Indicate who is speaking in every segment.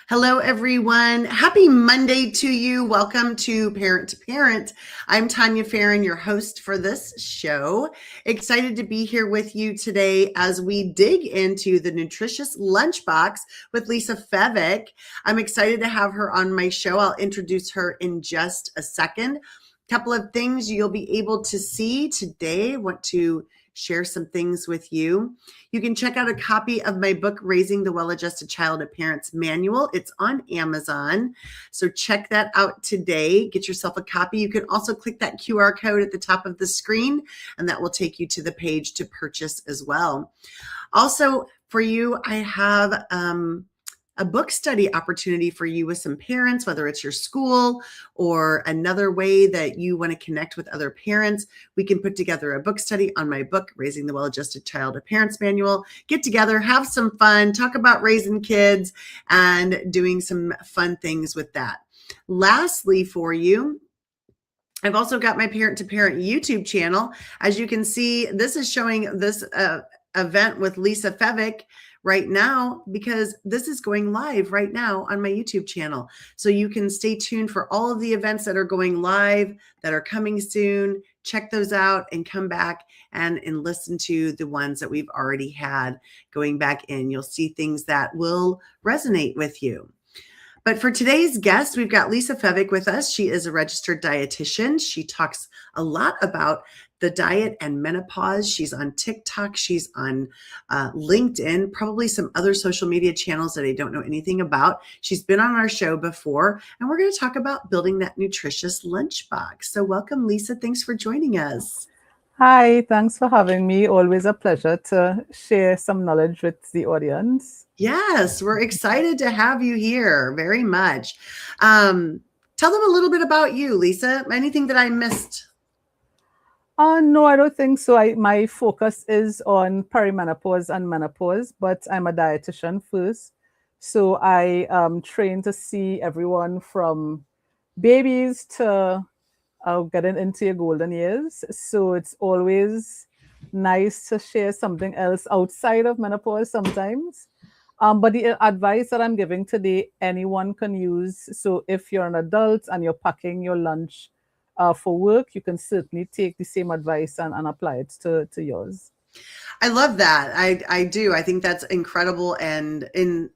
Speaker 1: Hello, everyone. Happy Monday to you. Welcome to Parent to Parent. I'm Tanya Farron, your host for this show. Excited to be here with you today as we dig into the Nutritious Lunchbox with Lisa Feveck. I'm excited to have her on my show. I'll introduce her in just a second. Couple of things you'll be able to see today. I want to share some things with you. You can check out a copy of my book, Raising the Well-Adjusted Child, a Parent's Manual. It's on Amazon. So check that out today. Get yourself a copy. You can also click that QR code at the top of the screen, and that will take you to the page to purchase as well. Also, for you, I have a book study opportunity for you with some parents, whether it's your school or another way that you want to connect with other parents. We can put together a book study on my book, Raising the Well-Adjusted Child, a Parent's Manual. Get together, have some fun, talk about raising kids and doing some fun things with that. Lastly, for you, I've also got my Parent to Parent YouTube channel. As you can see, this is showing this event with Lisa Feveck right now, because this is going live right now on my YouTube channel. So you can stay tuned for all of the events that are going live, that are coming soon. Check those out and come back and listen to the ones that we've already had going back in. You'll see things that will resonate with you. But for today's guest, we've got Lisa Feveck with us. She is a registered dietitian. She talks a lot about the diet and menopause. She's on TikTok. She's on LinkedIn, probably some other social media channels that I don't know anything about. She's been on our show before, and we're going to talk about building that nutritious lunchbox. So welcome, Lisa. Thanks for joining us.
Speaker 2: Hi, thanks for having me. Always a pleasure to share some knowledge with the audience.
Speaker 1: Yes, we're excited to have you here very much. Tell them a little bit about you, Lisa. Anything that I missed?
Speaker 2: No, I don't think so. My focus is on perimenopause and menopause, but I'm a dietitian first. So I train to see everyone from babies to getting into your golden years. So it's always nice to share something else outside of menopause sometimes. But the advice that I'm giving today, anyone can use. So if you're an adult and you're packing your lunch for work, you can certainly take the same advice and apply it to yours.
Speaker 1: I love that. I do. I think that's incredible. And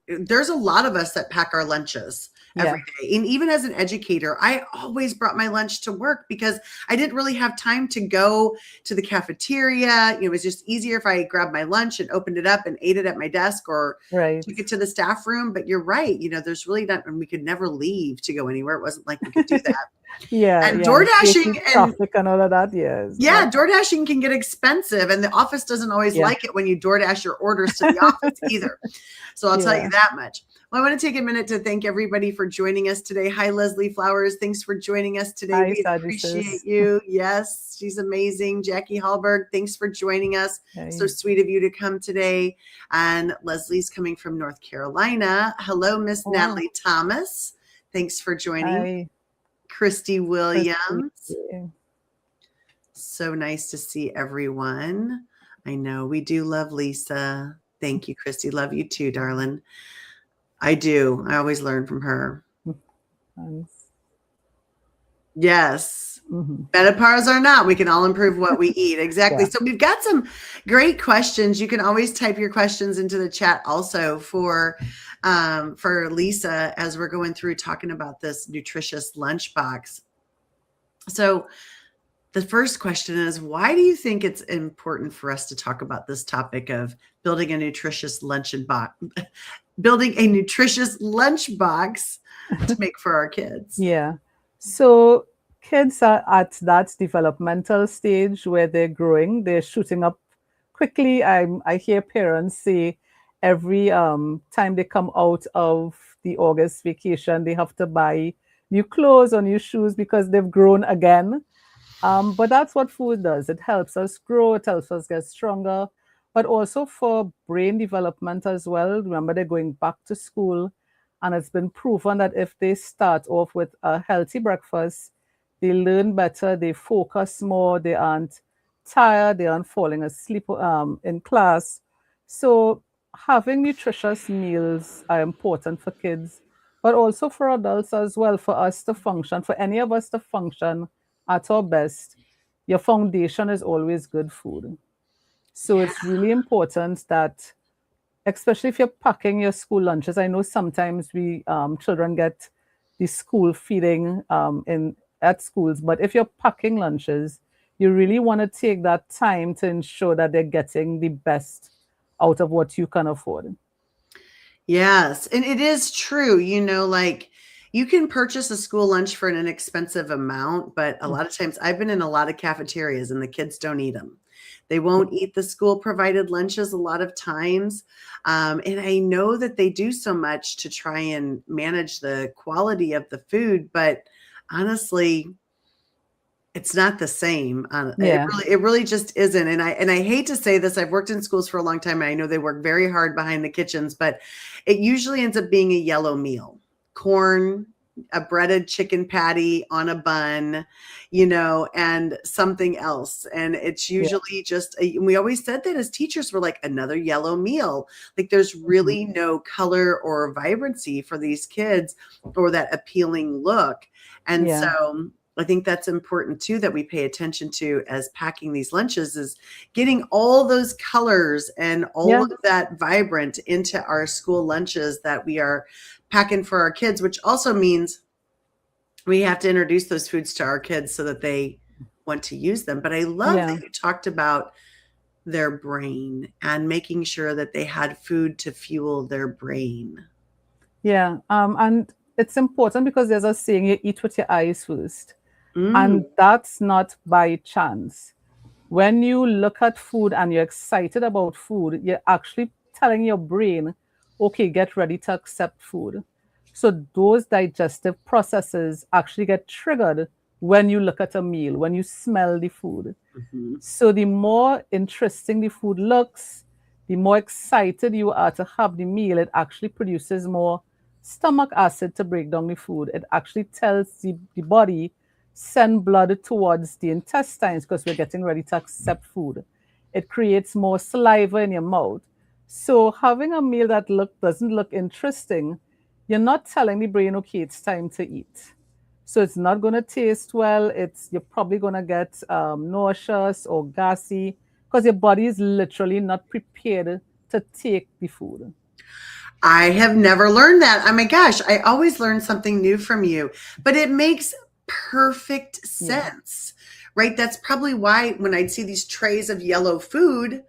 Speaker 1: there's a lot of us that pack our lunches every day. And even as an educator, I always brought my lunch to work because I didn't really have time to go to the cafeteria. It was just easier if I grabbed my lunch and opened it up and ate it at my desk or took it to the staff room. But you're right. There's really not, and we could never leave to go anywhere. It wasn't like we could do that. And DoorDashing
Speaker 2: and all of that, yes.
Speaker 1: Yeah, DoorDashing can get expensive, and the office doesn't always like it when you DoorDash your orders to the office either. So I'll tell you that much. Well, I want to take a minute to thank everybody for joining us today. Hi, Leslie Flowers. Thanks for joining us today.
Speaker 2: Hi,
Speaker 1: we appreciate you. Yes, she's amazing. Jackie Hallberg, thanks for joining us. Hey. So sweet of you to come today. And Leslie's coming from North Carolina. Hello, Miss Natalie Thomas. Thanks for joining.
Speaker 2: Hi.
Speaker 1: Christy Williams. So nice to see everyone. I know we do love Lisa. Thank you, Christy. Love you too, darling. I do. I always learn from her.
Speaker 2: Thanks.
Speaker 1: Yes. Menopause or not, we can all improve what we eat. Exactly. So we've got some great questions. You can always type your questions into the chat also for Lisa as we're going through talking about this nutritious lunchbox. So the first question is, why do you think it's important for us to talk about this topic of building a nutritious lunchbox to make for our kids?
Speaker 2: Yeah. So kids are at that developmental stage where they're growing, they're shooting up quickly. I hear parents say every time they come out of the August vacation, they have to buy new clothes or new shoes because they've grown again. But that's what food does. It helps us grow, it helps us get stronger, but also for brain development as well. Remember, they're going back to school, and it's been proven that if they start off with a healthy breakfast, they learn better, they focus more, they aren't tired, they aren't falling asleep in class. So having nutritious meals are important for kids but also for adults as well, for us to function, for any of us to function at our best, your foundation is always good food. So
Speaker 1: Yeah.
Speaker 2: it's really important that, especially if you're packing your school lunches. I know sometimes we children get the school feeding in at schools, but if you're packing lunches, you really want to take that time to ensure that they're getting the best out of what you can afford.
Speaker 1: Yes, and it is true, like you can purchase a school lunch for an inexpensive amount, but a
Speaker 2: Mm,
Speaker 1: lot of times I've been in a lot of cafeterias and the kids don't eat them. They won't eat the school provided lunches a lot of times. And I know that they do so much to try and manage the quality of the food, but honestly, it's not the same. It
Speaker 2: yeah,
Speaker 1: really just isn't. And I hate to say this. I've worked in schools for a long time, and I know they work very hard behind the kitchens, but it usually ends up being a yellow meal: corn, a breaded chicken patty on a bun, and something else. And it's
Speaker 2: yeah,
Speaker 1: usually just we always said that as teachers, we're like, another yellow meal. Like there's
Speaker 2: mhm,
Speaker 1: really no color or vibrancy for these kids, or that appealing look. And
Speaker 2: yeah,
Speaker 1: so I think that's important too, that we pay attention to as packing these lunches, is getting all those colors and all
Speaker 2: yeah,
Speaker 1: of that vibrant into our school lunches that we are packing for our kids, which also means we have to introduce those foods to our kids so that they want to use them. But I love
Speaker 2: yeah,
Speaker 1: that you talked about their brain and making sure that they had food to fuel their brain.
Speaker 2: yeah. And it's important because there's a saying, you eat with your eyes first.
Speaker 1: Mm,
Speaker 2: And that's not by chance. When you look at food and you're excited about food, you're actually telling your brain, okay, get ready to accept food. So those digestive processes actually get triggered when you look at a meal, when you smell the food.
Speaker 1: mhm.
Speaker 2: So the more interesting the food looks, the more excited you are to have the meal. It actually produces more stomach acid to break down the food. It actually tells the body, send blood towards the intestines because we're getting ready to accept food. It creates more saliva in your mouth. So having a meal that doesn't look interesting, you're not telling the brain, okay, it's time to eat. So it's not going to taste well. You're probably going to get nauseous or gassy because your body is literally not prepared to take the food.
Speaker 1: I have never learned that. Oh my gosh, I always learn something new from you, but it makes perfect
Speaker 2: Yeah,
Speaker 1: sense, right? That's probably why when I'd see these trays of yellow food,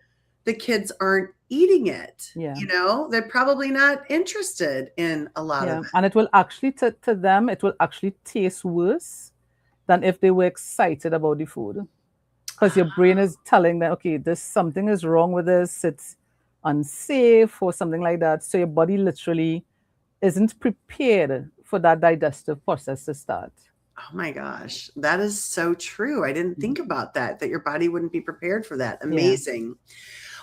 Speaker 1: the kids aren't eating it.
Speaker 2: yeah,
Speaker 1: They're probably not interested in a lot of
Speaker 2: yeah. And it will actually, to them, it will actually taste worse than if they were excited about the food because your brain is telling them, okay, this something is wrong with this. It's unsafe or something like that. So your body literally isn't prepared for that digestive process to start.
Speaker 1: Oh my gosh, that is so true. I didn't
Speaker 2: Mhm.
Speaker 1: think about that your body wouldn't be prepared for that.
Speaker 2: Yeah,
Speaker 1: Amazing.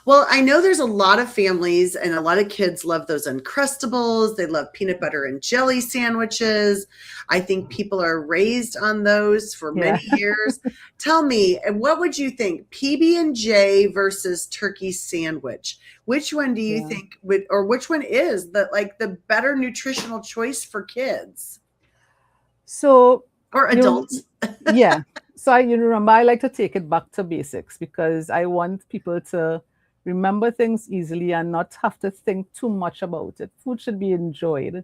Speaker 1: Well, I know there's a lot of families and a lot of kids love those Uncrustables. They love peanut butter and jelly sandwiches. I think people are raised on those for
Speaker 2: yeah.
Speaker 1: many years. Tell me, what would you think? PB&J versus turkey sandwich. Which one do you
Speaker 2: Yeah.
Speaker 1: think would, or which one is the better nutritional choice for kids
Speaker 2: So
Speaker 1: or
Speaker 2: you,
Speaker 1: adults?
Speaker 2: yeah. So you remember, I like to take it back to basics because I want people to remember things easily and not have to think too much about it. Food should be enjoyed,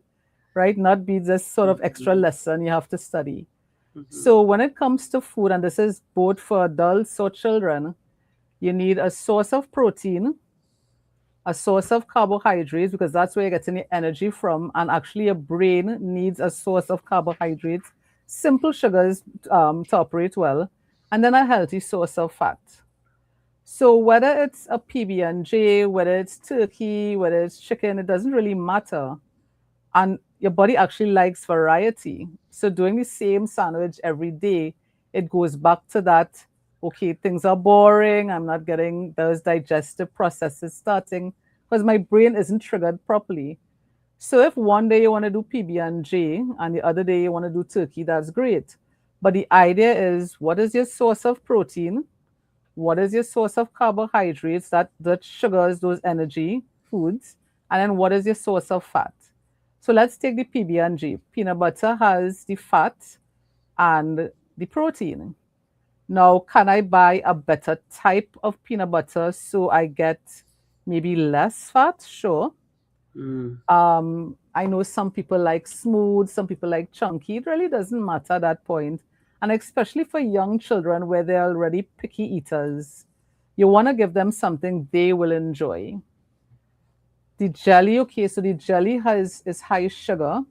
Speaker 2: right? Not be this sort of extra
Speaker 1: Mhm,
Speaker 2: lesson you have to study.
Speaker 1: mhm.
Speaker 2: So when it comes to food, and this is both for adults or children, you need a source of protein, a source of carbohydrates, because that's where you're getting the energy from. And actually, your brain needs a source of carbohydrates, simple sugars to operate well, and then a healthy source of fat. So whether it's a PB&J, whether it's turkey, whether it's chicken, it doesn't really matter. And your body actually likes variety. So doing the same sandwich every day, it goes back to that, okay, things are boring, I'm not getting those digestive processes starting because my brain isn't triggered properly. So if one day you want to do PB&J and the other day you want to do turkey, that's great. But the idea is, what is your source of protein? What is your source of carbohydrates, that sugars, those energy foods? And then what is your source of fat? So let's take the PB&G. Peanut butter has the fat and the protein. Now, can I buy a better type of peanut butter so I get maybe less fat? Sure.
Speaker 1: Mm.
Speaker 2: I know some people like smooth, some people like chunky. It really doesn't matter at that point. And especially for young children where they're already picky eaters, you want to give them something they will enjoy. The jelly, okay, so the jelly has is high sugar.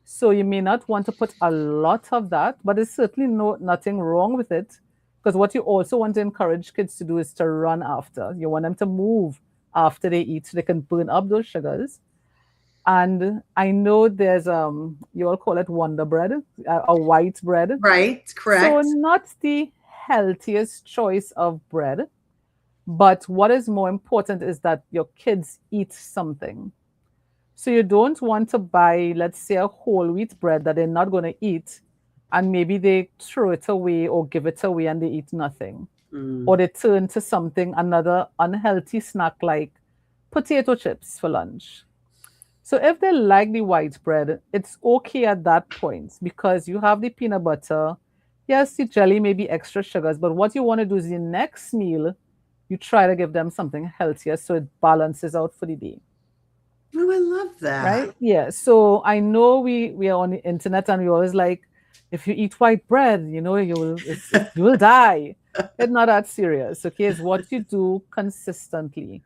Speaker 2: So you may not want to put a lot of that, but there's certainly nothing wrong with it. Because what you also want to encourage kids to do is to run after. You want them to move after they eat so they can burn up those sugars. And I know there's you all call it Wonder Bread, a white bread.
Speaker 1: Right,
Speaker 2: So
Speaker 1: correct.
Speaker 2: not the healthiest choice of bread, but what is more important is that your kids eat something. So you don't want to buy, let's say, a whole wheat bread that they're not going to eat, and maybe they throw it away or give it away and they eat nothing. Or
Speaker 1: Mm.
Speaker 2: they turn to something, another unhealthy snack like potato chips for lunch. So if they like the white bread, it's okay at that point because you have the peanut butter. Yes, the jelly may be extra sugars, but what you want to do is the next meal, you try to give them something healthier so it balances out for the day.
Speaker 1: Oh, I love
Speaker 2: Right?
Speaker 1: that.
Speaker 2: Yeah. So I know we are on the internet and we always like, if you eat white bread, you will die. It's not that serious. Okay, it's what you do consistently.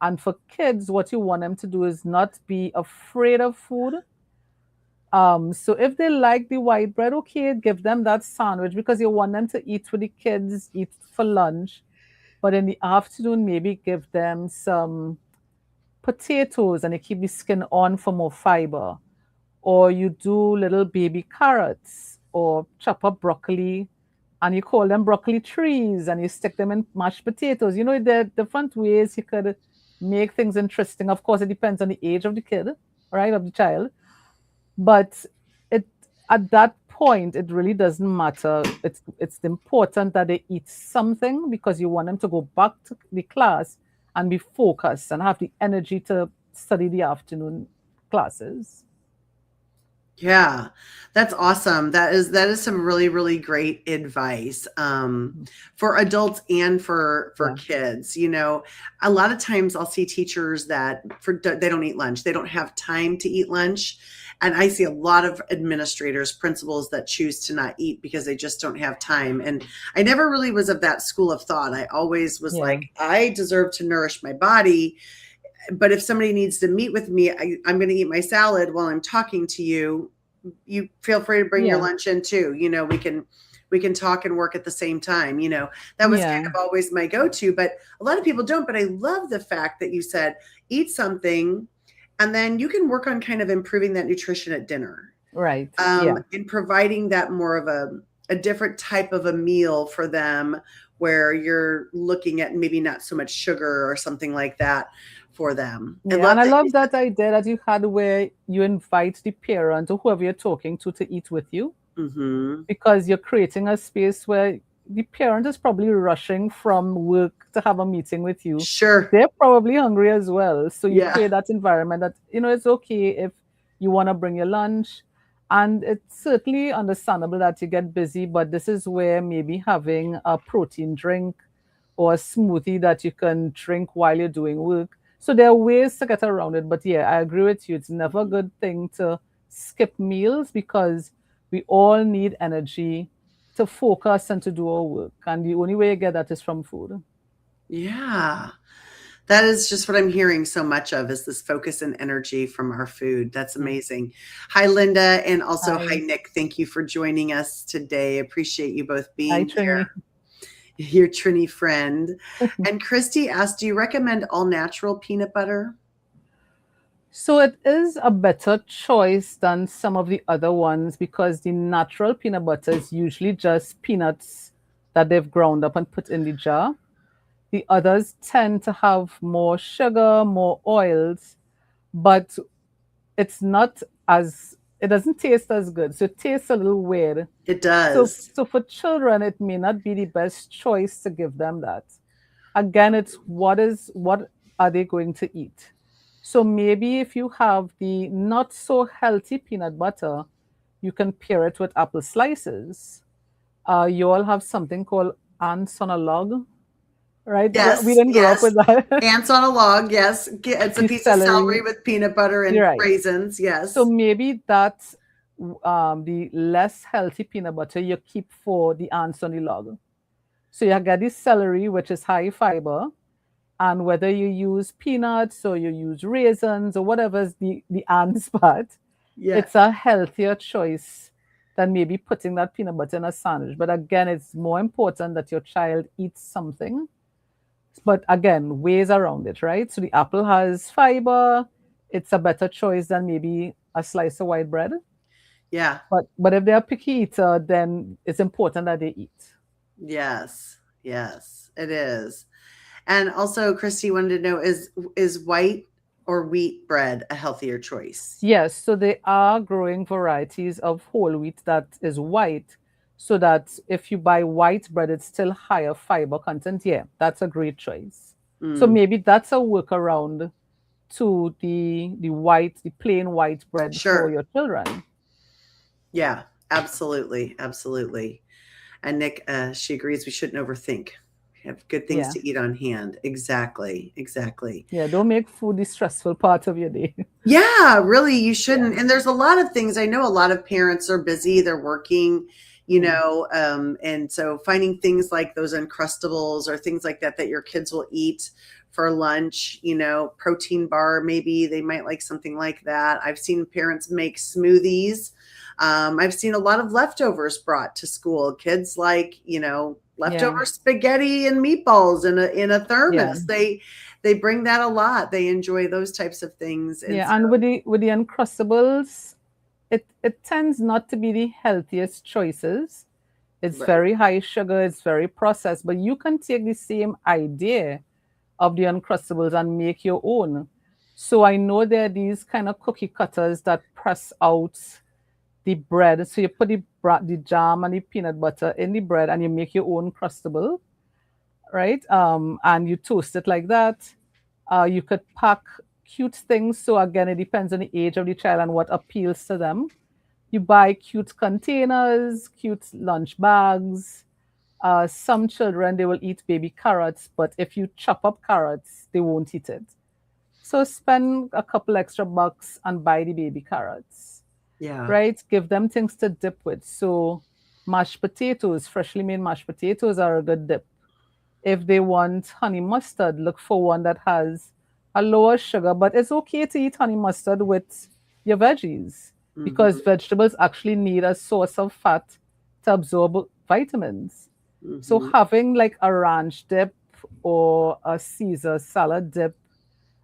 Speaker 2: And for kids, what you want them to do is not be afraid of food. So if they like the white bread, okay, give them that sandwich because you want them to eat with the kids, eat for lunch. But in the afternoon, maybe give them some potatoes and you keep the skin on for more fiber. Or you do little baby carrots or chop up broccoli and you call them broccoli trees and you stick them in mashed potatoes. You know, there are different ways you could make things interesting. Of course, it depends on the age of the kid, right, of the child. But it at that point, it really doesn't matter. It's important that they eat something because you want them to go back to the class and be focused and have the energy to study the afternoon classes.
Speaker 1: Yeah, that's awesome. That is some really, really great advice for adults and for
Speaker 2: Yeah.
Speaker 1: kids. You know, a lot of times I'll see teachers that they don't eat lunch. They don't have time to eat lunch. And I see a lot of administrators, principals that choose to not eat because they just don't have time. And I never really was of that school of thought. I always was
Speaker 2: Yeah.
Speaker 1: like, I deserve to nourish my body, but if somebody needs to meet with me, I'm going to eat my salad while I'm talking to you. You feel free to bring your
Speaker 2: Yeah.
Speaker 1: lunch in too. You know, we can talk and work at the same time. You know, that was kind
Speaker 2: Yeah.
Speaker 1: of always my go-to, but a lot of people don't. But I love the fact that you said eat something and then you can work on kind of improving that nutrition at dinner,
Speaker 2: Right. Yeah.
Speaker 1: and providing that more of a different type of a meal for them where you're looking at maybe not so much sugar or something like that for them. I
Speaker 2: Yeah.
Speaker 1: love
Speaker 2: And I
Speaker 1: that you
Speaker 2: love
Speaker 1: said,
Speaker 2: that idea that you had where you invite the parent or whoever you're talking to eat with you
Speaker 1: mm-hmm.
Speaker 2: because you're creating a space where the parent is probably rushing from work to have a meeting with you.
Speaker 1: Sure.
Speaker 2: They're probably hungry as well. So you
Speaker 1: Yeah.
Speaker 2: create that environment that, it's okay if you want to bring your lunch. And it's certainly understandable that you get busy, but this is where maybe having a protein drink or a smoothie that you can drink while you're doing work. So there are ways to get around it. But yeah, I agree with you. It's never a good thing to skip meals because we all need energy to focus and to do our work. And the only way you get that is from food.
Speaker 1: Yeah. That is just what I'm hearing so much of is this focus and energy from our food. That's
Speaker 2: Mm.
Speaker 1: amazing. Hi, Linda, and also hi,
Speaker 2: Hi.
Speaker 1: Nick. Thank you for joining us today. Appreciate you both
Speaker 2: Hi,
Speaker 1: being
Speaker 2: Trini.
Speaker 1: here. Your Trini friend. And Christy asked, do you recommend all natural peanut butter?
Speaker 2: So it is a better choice than some of the other ones because the natural peanut butter is usually just peanuts that they've ground up and put in the jar. The others tend to have more sugar, more oils, but it's not as it doesn't taste as good. So it tastes a little weird.
Speaker 1: It
Speaker 2: So
Speaker 1: does.
Speaker 2: so for children, it may not be the best choice to give them that. Again, it's what are they going to eat? So maybe if you have the not so healthy peanut butter, you can pair it with apple slices. You all have something called ants on a log, right? We
Speaker 1: Yes,
Speaker 2: didn't grow up
Speaker 1: yes.
Speaker 2: with that.
Speaker 1: Ants on a log, yes. It's a
Speaker 2: The
Speaker 1: piece of celery
Speaker 2: celery,
Speaker 1: with peanut butter and
Speaker 2: you're right.
Speaker 1: raisins,
Speaker 2: So
Speaker 1: yes.
Speaker 2: maybe that's the less healthy peanut butter you keep for the ants on the log. So you get the celery, which is high fiber, and whether you use peanuts or you use raisins or whatever's the ants part,
Speaker 1: Yeah.
Speaker 2: it's a healthier choice than maybe putting that peanut butter in a sandwich. But again, it's more important that your child eats something. But again, ways around it, right? So the apple has fiber. It's a better choice than maybe a slice of white bread.
Speaker 1: Yeah.
Speaker 2: But if they're a picky eater, then it's important that they eat.
Speaker 1: Yes. Yes, it is. And also, Christy wanted to know, is white or wheat bread a healthier choice?
Speaker 2: Yes, so they are growing varieties of whole wheat that is white, so that if you buy white bread, it's still higher fiber content. Yeah, that's a great choice. So
Speaker 1: Mm,
Speaker 2: maybe that's a workaround to the plain white bread for
Speaker 1: sure.
Speaker 2: your children.
Speaker 1: Yeah, absolutely. Absolutely. And Nick, she agrees we shouldn't overthink. We have good things
Speaker 2: Yeah,
Speaker 1: to eat on hand. Exactly. Exactly.
Speaker 2: yeah. Don't make food the stressful part of your day.
Speaker 1: Yeah, really, you
Speaker 2: Yeah.
Speaker 1: shouldn't. And there's a lot of things. I know a lot of parents are busy, they're working,
Speaker 2: Mm.
Speaker 1: and so finding things like those Uncrustables or things like that that your kids will eat for lunch, protein bar, maybe they might like something like that. I've seen parents make smoothies. I've seen a lot of leftovers brought to school. Kids like,
Speaker 2: Yeah,
Speaker 1: leftover spaghetti and meatballs in a
Speaker 2: yeah,
Speaker 1: thermos. They bring that a lot. They enjoy those types of things. And
Speaker 2: yeah. And
Speaker 1: so,
Speaker 2: with the Uncrustables, it tends not to be the healthiest choices. It's
Speaker 1: right.
Speaker 2: very high sugar, it's very processed, but you can take the same idea of the Uncrustables and make your own. So I know there are these kind of cookie cutters that press out the bread. So you put the jam and the peanut butter in the bread and you make your own crustable, right? And you toast it like that. You could pack cute things. So again, it depends on the age of the child and what appeals to them. You buy cute containers, cute lunch bags. Some children, they will eat baby carrots, but if you chop up carrots, they won't eat it. So spend a couple extra bucks and buy the baby carrots,
Speaker 1: Yeah.
Speaker 2: right? Give them things to dip with. So mashed potatoes, freshly made mashed potatoes are a good dip. If they want honey mustard, look for one that has a lower sugar, but it's okay to eat honey mustard with your veggies because
Speaker 1: Hmm.
Speaker 2: vegetables actually need a source of fat to absorb vitamins. So
Speaker 1: Hmm.
Speaker 2: having like a ranch dip or a Caesar salad dip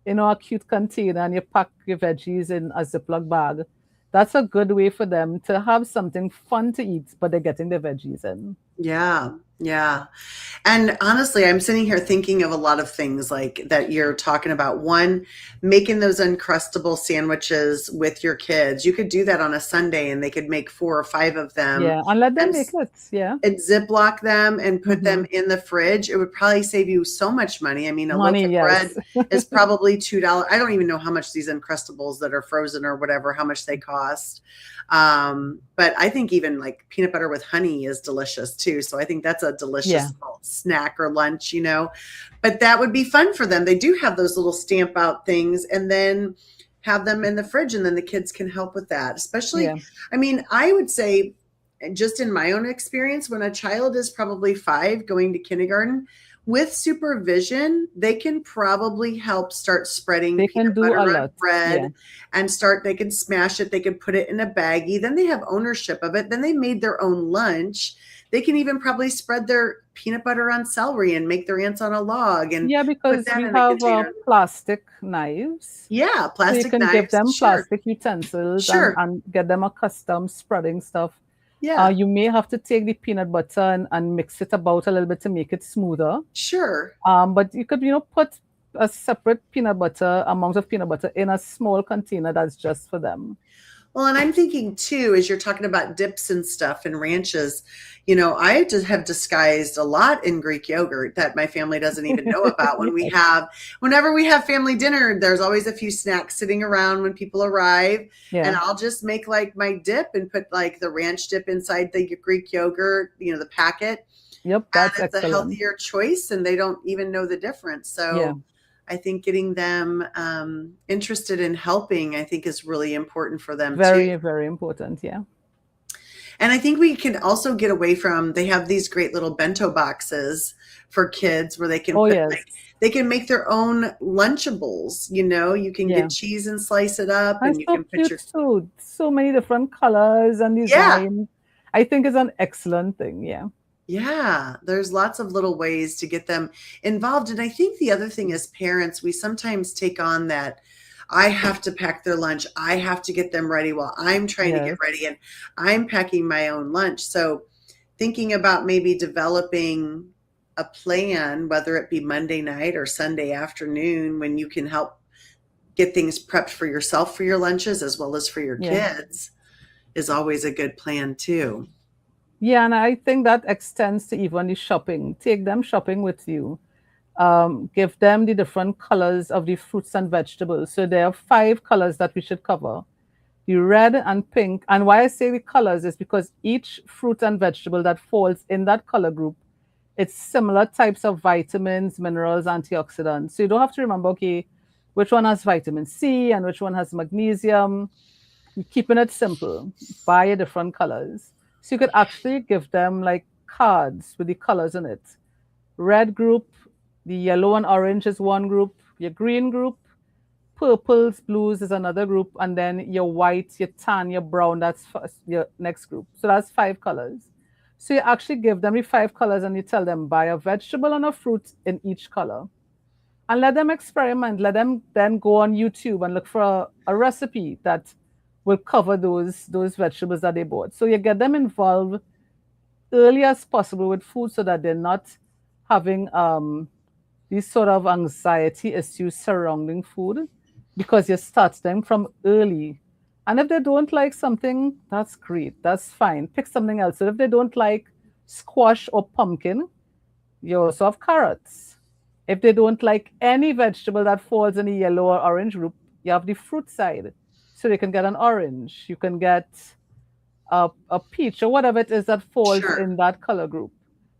Speaker 2: in a cute container and you pack your veggies in a Ziploc bag, that's a good way for them to have something fun to eat, but they're getting their veggies in.
Speaker 1: Yeah. Yeah. And honestly, I'm sitting here thinking of a lot of things like that you're talking about. One, making those Uncrustable sandwiches with your kids. You could do that on a Sunday and they could make 4 or 5 of them
Speaker 2: Yeah, and let them
Speaker 1: and
Speaker 2: make it. Yeah.
Speaker 1: and Ziploc them and put them
Speaker 2: Hmm.
Speaker 1: in the fridge. It would probably save you so much money. I mean, a loaf
Speaker 2: Money,
Speaker 1: of bread
Speaker 2: yes.
Speaker 1: is probably $2. I don't even know how much these Uncrustables that are frozen or whatever, how much they cost. But I think even like peanut butter with honey is delicious too. So I think that's a
Speaker 2: Yeah,
Speaker 1: delicious snack or lunch, but that would be fun for them. They do have those little stamp out things and then have them in the fridge and then the kids can help with that. Especially,
Speaker 2: yeah.
Speaker 1: I mean, I would say just in my own experience, when a child is probably 5 going to kindergarten, with supervision, they can probably help start spreading
Speaker 2: They can
Speaker 1: peanut
Speaker 2: do
Speaker 1: butter
Speaker 2: a
Speaker 1: on
Speaker 2: lot. Yeah,
Speaker 1: bread and they can smash it, they can put it in a baggie, then they have ownership of it, then they made their own lunch. They can even probably spread their peanut butter on celery and make their ants on a log and
Speaker 2: yeah,
Speaker 1: put
Speaker 2: because
Speaker 1: that
Speaker 2: we
Speaker 1: in a
Speaker 2: have
Speaker 1: container.
Speaker 2: plastic knives.
Speaker 1: Yeah,
Speaker 2: So you
Speaker 1: plastic
Speaker 2: can give
Speaker 1: knives.
Speaker 2: them
Speaker 1: Sure.
Speaker 2: plastic utensils
Speaker 1: Sure.
Speaker 2: and get them accustomed spreading stuff.
Speaker 1: Yeah.
Speaker 2: You may have to take the peanut butter and mix it about a little bit to make it smoother.
Speaker 1: Sure.
Speaker 2: But you could, put a separate peanut butter, amount of peanut butter in a small container that's just for them.
Speaker 1: Well, and I'm thinking too, as you're talking about dips and stuff and ranches, I just have disguised a lot in Greek yogurt that my family doesn't even know about. Whenever we have family dinner, there's always a few snacks sitting around when people arrive. And
Speaker 2: Yeah.
Speaker 1: I'll just make like my dip and put like the ranch dip inside the Greek yogurt, the packet.
Speaker 2: Yep,
Speaker 1: And
Speaker 2: that's
Speaker 1: it's a
Speaker 2: excellent.
Speaker 1: healthier choice and they don't even know the difference.
Speaker 2: Yeah,
Speaker 1: So I think getting them interested in helping, I think, is really important for them too.
Speaker 2: very, very important. Yeah.
Speaker 1: And I think we can also get away from, they have these great little bento boxes for kids where they can
Speaker 2: Oh,
Speaker 1: put
Speaker 2: yes.
Speaker 1: like, they can make their own Lunchables, you can
Speaker 2: Yeah.
Speaker 1: get cheese and slice it up
Speaker 2: And
Speaker 1: and you
Speaker 2: so
Speaker 1: can put
Speaker 2: cute
Speaker 1: your,
Speaker 2: too. So many different colors and
Speaker 1: yeah,
Speaker 2: design. I think is an excellent thing. Yeah.
Speaker 1: yeah, there's lots of little ways to get them involved. And I think the other thing as parents, we sometimes take on that I have to pack their lunch. I have to get them ready while I'm trying to get
Speaker 2: Yes.
Speaker 1: ready and I'm packing my own lunch. So thinking about maybe developing a plan, whether it be Monday night or Sunday afternoon, when you can help get things prepped for yourself for your lunches as well as for your
Speaker 2: Yeah.
Speaker 1: kids, is always a good plan too.
Speaker 2: Yeah, and I think that extends to even the shopping. Take them shopping with you. Give them the different colors of the fruits and vegetables. So there are 5 colors that we should cover. The red and pink. And why I say the colors is because each fruit and vegetable that falls in that color group, it's similar types of vitamins, minerals, antioxidants. So you don't have to remember, okay, which one has vitamin C and which one has magnesium. You're keeping it simple. Buy a different colors. So you could actually give them like cards with the colors in it. Red group, the yellow and orange is one group, your green group, purples, blues is another group, and then your white, your tan, your brown, that's your next group. So that's 5 colors. So you actually give them the 5 colors and you tell them buy a vegetable and a fruit in each color. And let them experiment. Let them then go on YouTube and look for a recipe that will cover those vegetables that they bought. So you get them involved early as possible with food so that they're not having these sort of anxiety issues surrounding food because you start them from early. And if they don't like something, that's great. That's fine. Pick something else. So if they don't like squash or pumpkin, you also have carrots. If they don't like any vegetable that falls in the yellow or orange group, you have the fruit side. So they can get an orange. You can get a peach or whatever it is that falls
Speaker 1: Sure.
Speaker 2: in that color group.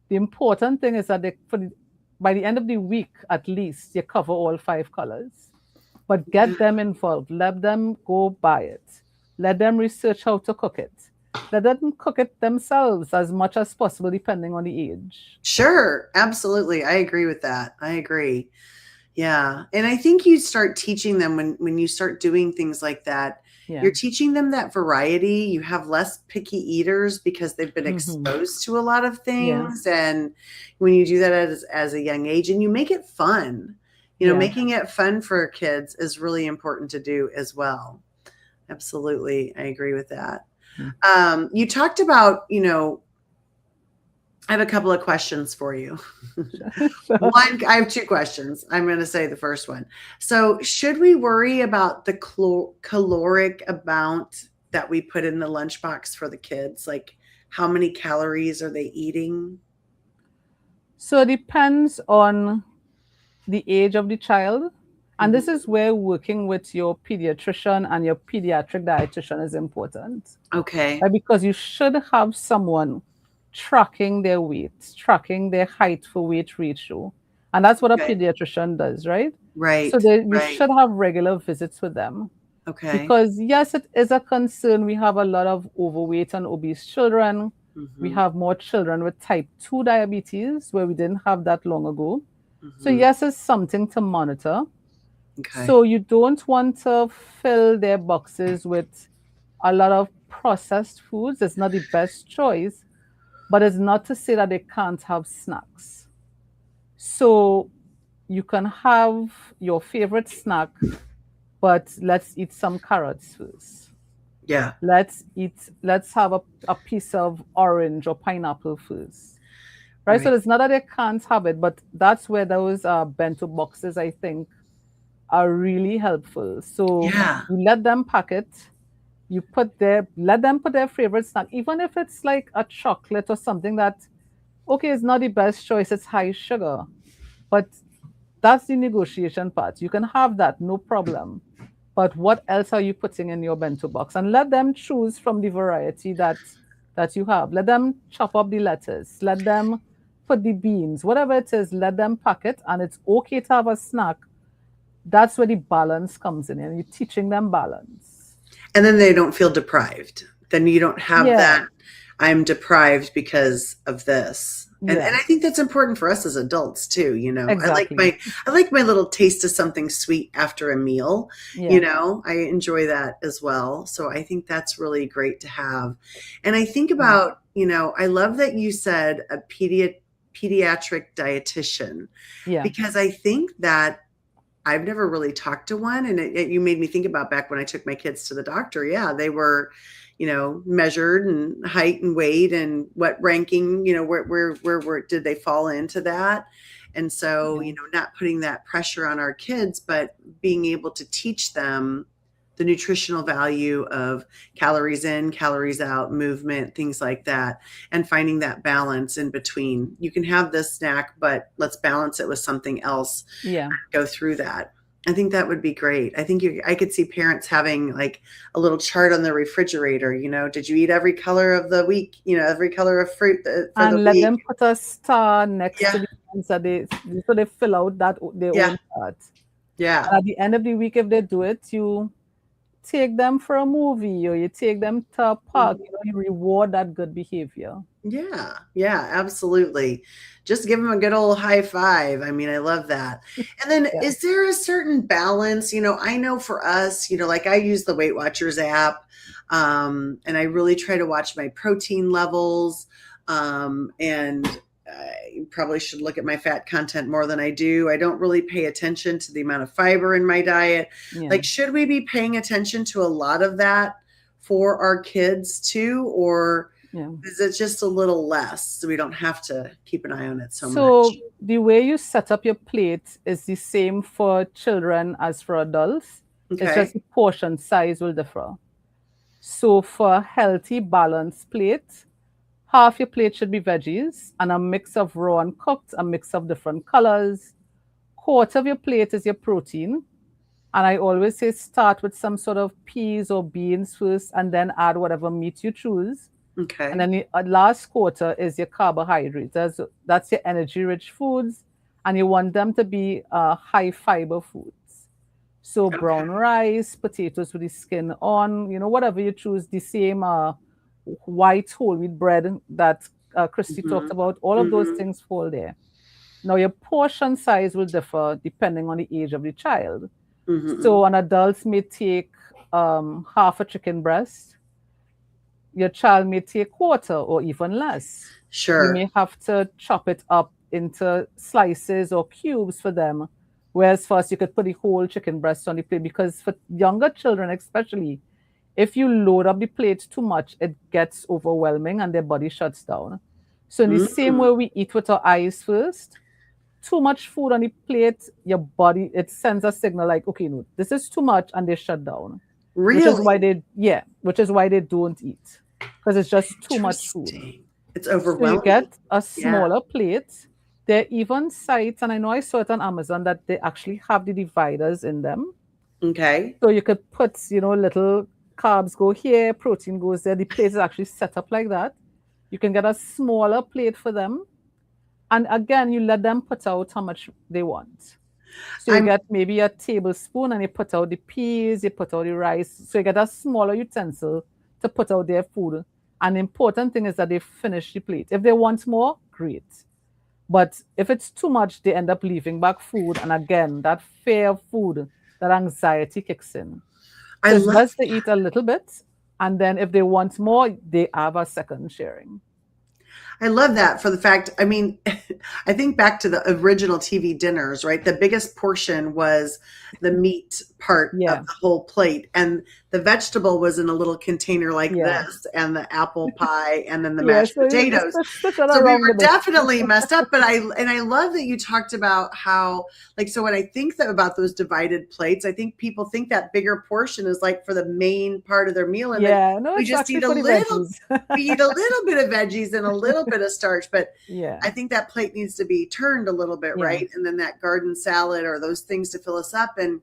Speaker 2: The important thing is that by the end of the week, at least, you cover all 5 colors. But
Speaker 1: Yeah.
Speaker 2: get them involved. Let them go buy it. Let them research how to cook it. Let them cook it themselves as much as possible, depending on the age.
Speaker 1: Sure. Absolutely. I agree with that. I agree. Yeah. And I think you start teaching them when you start doing things like that,
Speaker 2: Yeah.
Speaker 1: you're teaching them that variety. You have less picky eaters because they've been
Speaker 2: Hmm.
Speaker 1: exposed to a lot of
Speaker 2: Yeah.
Speaker 1: things. And when you do that as a young age and you make it fun,
Speaker 2: Yeah.
Speaker 1: making it fun for kids is really important to do as well. Absolutely. I agree with that.
Speaker 2: Mm.
Speaker 1: You talked about, I have a couple of questions for you.
Speaker 2: Sure.
Speaker 1: One, I have 2 questions. I'm going to say the first one. So, should we worry about the caloric amount that we put in the lunchbox for the kids? Like, how many calories are they eating?
Speaker 2: So it depends on the age of the child. And this
Speaker 1: Mhm.
Speaker 2: is where working with your pediatrician and your pediatric dietitian is important.
Speaker 1: Okay.
Speaker 2: Right? Because you should have someone tracking their weight, tracking their height for weight ratio. And that's what a
Speaker 1: Okay.
Speaker 2: pediatrician does, right? So
Speaker 1: Right.
Speaker 2: you
Speaker 1: Right.
Speaker 2: should have regular visits with them.
Speaker 1: Okay.
Speaker 2: Because, yes, it is a concern. We have a lot of overweight and obese children. We
Speaker 1: Mhm.
Speaker 2: have more children with type 2 diabetes, where we didn't have that long ago. So,
Speaker 1: Mhm.
Speaker 2: yes, it's something to monitor.
Speaker 1: Okay.
Speaker 2: So, you don't want to fill their boxes with a lot of processed foods. It's not the best choice, but it's not to say that they can't have snacks. So, you can have your favorite snack, but let's eat some carrots first.
Speaker 1: Yeah.
Speaker 2: Let's have a piece of orange or pineapple first. Right? So
Speaker 1: Right.
Speaker 2: it's not that they can't have it, but that's where those bento boxes, I think, are really helpful. So
Speaker 1: Yeah.
Speaker 2: you let them pack it, let them put their favorite snack, even if it's like a chocolate or something that, okay, it's not the best choice, it's high sugar. But that's the negotiation part. You can have that, no problem. But what else are you putting in your bento box? And let them choose from the variety that you have. Let them chop up the lettuce. Let them put the beans, whatever it is, let them pack it. And it's okay to have a snack. That's where the balance comes in, and you're teaching them balance.
Speaker 1: And then they don't feel deprived. Then you don't have
Speaker 2: Yeah,
Speaker 1: that I'm deprived because of this. And I
Speaker 2: yes,
Speaker 1: think that's important for us as adults too, you know.
Speaker 2: exactly.
Speaker 1: I like my little taste of something sweet after a meal, you
Speaker 2: Yeah,
Speaker 1: know. I enjoy that as well. So I think that's really great to have. And I think
Speaker 2: yeah,
Speaker 1: about, you know, I love that you said a pediatric dietitian,
Speaker 2: yeah,
Speaker 1: because I think that I've never really talked to one, and you made me think about back when I took my kids to the doctor. Yeah, they were, you know, measured and height and weight and what ranking, you know, where did they fall into that? And so,
Speaker 2: yeah,
Speaker 1: you know, not putting that pressure on our kids, but being able to teach them the nutritional value of calories in, calories out, movement, things like that, and finding that balance in between. You can have this snack, but let's balance it with something else,
Speaker 2: yeah.
Speaker 1: go through that. I think that would be great. I could see parents having like a little chart on the refrigerator. You know, did you eat every color of the week? You know, every color of fruit for the
Speaker 2: And let
Speaker 1: week.
Speaker 2: them put a star next to
Speaker 1: Yeah,
Speaker 2: the ones that so they fill out that their
Speaker 1: yeah,
Speaker 2: own part.
Speaker 1: yeah.
Speaker 2: And at the end of the week, if they do it, you take them for a movie or you take them to a park.
Speaker 1: Mhm.
Speaker 2: You know, you reward that good behavior.
Speaker 1: Yeah, yeah, absolutely. Just give them a good old high five. I mean, I love that. And then
Speaker 2: Yeah,
Speaker 1: is there a certain balance? You know, I know for us, you know, like I use the Weight Watchers app, and I really try to watch my protein levels. And I probably should look at my fat content more than I do. I don't really pay attention to the amount of fiber in my diet.
Speaker 2: yeah.
Speaker 1: Like, should we be paying attention to a lot of that for our kids too? Or
Speaker 2: Yeah.
Speaker 1: is it just a little less so we don't have to keep an eye on it so much?
Speaker 2: So the way you set up your plate is the same for children as for adults. It's just
Speaker 1: Okay.
Speaker 2: the portion size will differ. So for a healthy, balanced plate, half your plate should be veggies and a mix of raw and cooked, a mix of different colors. Quarter of your plate is your protein. And I always say start with some sort of peas or beans first and then add whatever meat you choose. And
Speaker 1: Okay.
Speaker 2: then the last quarter is your carbohydrates. That's your energy rich foods. And you want them to be high fiber foods. So
Speaker 1: Okay.
Speaker 2: brown rice, potatoes with the skin on, whatever you choose, the same white whole wheat bread that Christy talked
Speaker 1: Hmm.
Speaker 2: about, all of those
Speaker 1: Hmm.
Speaker 2: things fall there. Now, your portion size will differ depending on the age of the child.
Speaker 1: Hmm.
Speaker 2: So, an adult may take half a chicken breast, your child may take quarter or even less. You
Speaker 1: Sure.
Speaker 2: may have to chop it up into slices or cubes for them. Whereas first you could put the whole chicken breast on the plate because for younger children especially, if you load up the plate too much, it gets overwhelming and their body shuts down. So in the same
Speaker 1: Mm.
Speaker 2: way we eat with our eyes first, too much food on the plate, your body it sends a signal like, okay, no, this is too much, and they shut down.
Speaker 1: Really
Speaker 2: Which is why they don't eat. Because it's just too much food.
Speaker 1: interesting. It's
Speaker 2: So you
Speaker 1: overwhelming.
Speaker 2: get a
Speaker 1: Yeah.
Speaker 2: smaller plate. There are even sites, and I know I saw it on Amazon that they actually have the dividers in them.
Speaker 1: Okay.
Speaker 2: So you could put, little carbs go here, protein goes there. The plate is actually set up like that. You can get a smaller plate for them. And again, you let them put out how much they want. So you
Speaker 1: I'm
Speaker 2: get maybe a tablespoon and you put out the peas, you put out the rice. So you get a smaller utensil to put out their food. And the important thing is that they finish the plate. If they want more, great. But if it's too much, they end up leaving back food. And again, that fear of food, that anxiety kicks in.
Speaker 1: I
Speaker 2: So it's
Speaker 1: love
Speaker 2: best to eat a little bit. And then if they want more, they have a second sharing.
Speaker 1: I love that for the fact, I mean, I think back to the original TV dinners, right? The biggest portion was the meat part of
Speaker 2: Yeah.
Speaker 1: the whole plate. And the vegetable was in a little container like
Speaker 2: Yeah.
Speaker 1: this, and the apple pie, and then the
Speaker 2: Yeah.
Speaker 1: mashed
Speaker 2: So you
Speaker 1: potatoes.
Speaker 2: switch that
Speaker 1: So we
Speaker 2: around
Speaker 1: were
Speaker 2: a bit.
Speaker 1: definitely messed up, but I love that you talked about how, like, so when I think that about those divided plates, I think people think that bigger portion is like for the main part of their meal, and then
Speaker 2: Yeah. No,
Speaker 1: we
Speaker 2: it's
Speaker 1: just
Speaker 2: actually
Speaker 1: eat a
Speaker 2: for the
Speaker 1: little,
Speaker 2: veggies.
Speaker 1: we eat a little bit of veggies and a little bit of starch, but
Speaker 2: Yeah.
Speaker 1: I think that plate needs to be turned a little bit,
Speaker 2: Yeah.
Speaker 1: right? And then that garden salad or those things to fill us up. And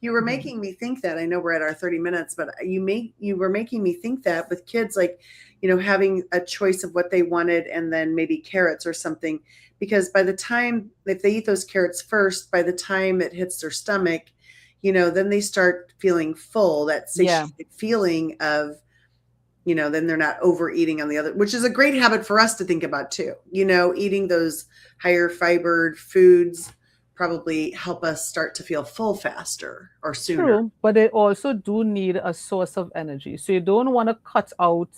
Speaker 1: you were
Speaker 2: Mhm.
Speaker 1: making me think that. I know we're at our 30 minutes, but you were making me think that with kids, like, having a choice of what they wanted and then maybe carrots or something, because by the time, if they eat those carrots first, by the time it hits their stomach, then they start feeling full, that
Speaker 2: Yeah.
Speaker 1: satiated feeling of, then they're not overeating on the other, which is a great habit for us to think about too. Eating those higher fibered foods probably help us start to feel full faster or sooner.
Speaker 2: True, but they also do need a source of energy. So you don't want to cut out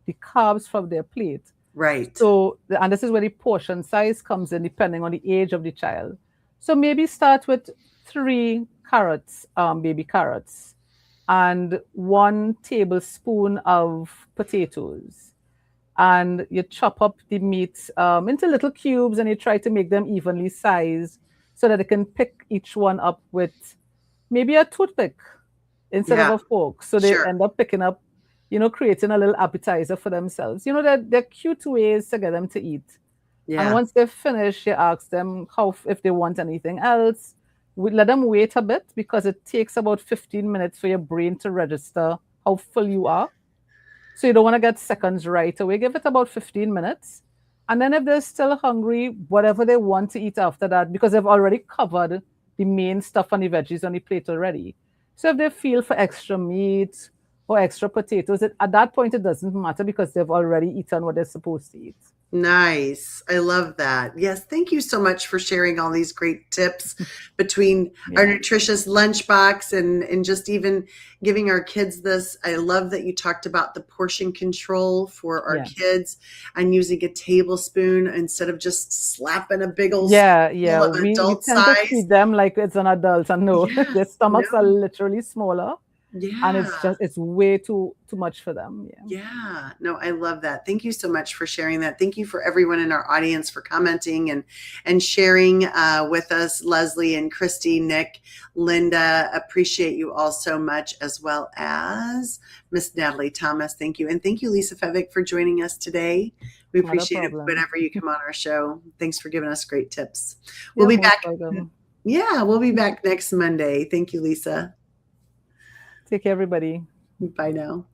Speaker 2: the carbs from their plate.
Speaker 1: Right.
Speaker 2: So, and this is where the portion size comes in, depending on the age of the child. So maybe start with 3 carrots, baby carrots, and 1 tablespoon of potatoes. And you chop up the meat into little cubes, and you try to make them evenly sized so that they can pick each one up with maybe a toothpick instead of
Speaker 1: Yeah,
Speaker 2: a fork. So they
Speaker 1: sure.
Speaker 2: end up picking up, creating a little appetizer for themselves. They're cute ways to get them to eat. And
Speaker 1: Yeah.
Speaker 2: once they finish, you ask them how if they want anything else. We let them wait a bit because it takes about 15 minutes for your brain to register how full you are. So you don't want to get seconds right away. Give it about 15 minutes. And then if they're still hungry, whatever they want to eat after that, because they've already covered the main stuff on the veggies on the plate already. So if they feel for extra meat or extra potatoes, at that point it doesn't matter because they've already eaten what they're supposed to eat.
Speaker 1: Nice. I love that. Yes. Thank you so much for sharing all these great tips between our
Speaker 2: Yeah.
Speaker 1: nutritious lunchbox and just even giving our kids this. I love that you talked about the portion control for our
Speaker 2: Yeah.
Speaker 1: kids and using a tablespoon instead of just slapping a big old
Speaker 2: Yeah,
Speaker 1: spoonful
Speaker 2: yeah.
Speaker 1: of
Speaker 2: We
Speaker 1: adult
Speaker 2: tend to
Speaker 1: size.
Speaker 2: feed them like it's an adult, and no,
Speaker 1: Yeah.
Speaker 2: their stomachs are
Speaker 1: No.
Speaker 2: literally smaller, and
Speaker 1: Yeah.
Speaker 2: it's way too much for them. Yeah.
Speaker 1: Yeah, no, I love that. Thank you so much for sharing that. Thank you for everyone in our audience for commenting and sharing with us, Leslie and Christy, Nick, Linda. Appreciate you all so much, as well as Miss Natalie Thomas. Thank you, and thank you, Lisa Feveck, for joining us today. We
Speaker 2: Not a
Speaker 1: appreciate it
Speaker 2: problem.
Speaker 1: whenever you come on our show. Thanks for giving us great tips. We'll
Speaker 2: You're
Speaker 1: be
Speaker 2: most
Speaker 1: back.
Speaker 2: welcome.
Speaker 1: Yeah, we'll be back next Monday. Thank you, Lisa.
Speaker 2: Take care, everybody.
Speaker 1: Bye now.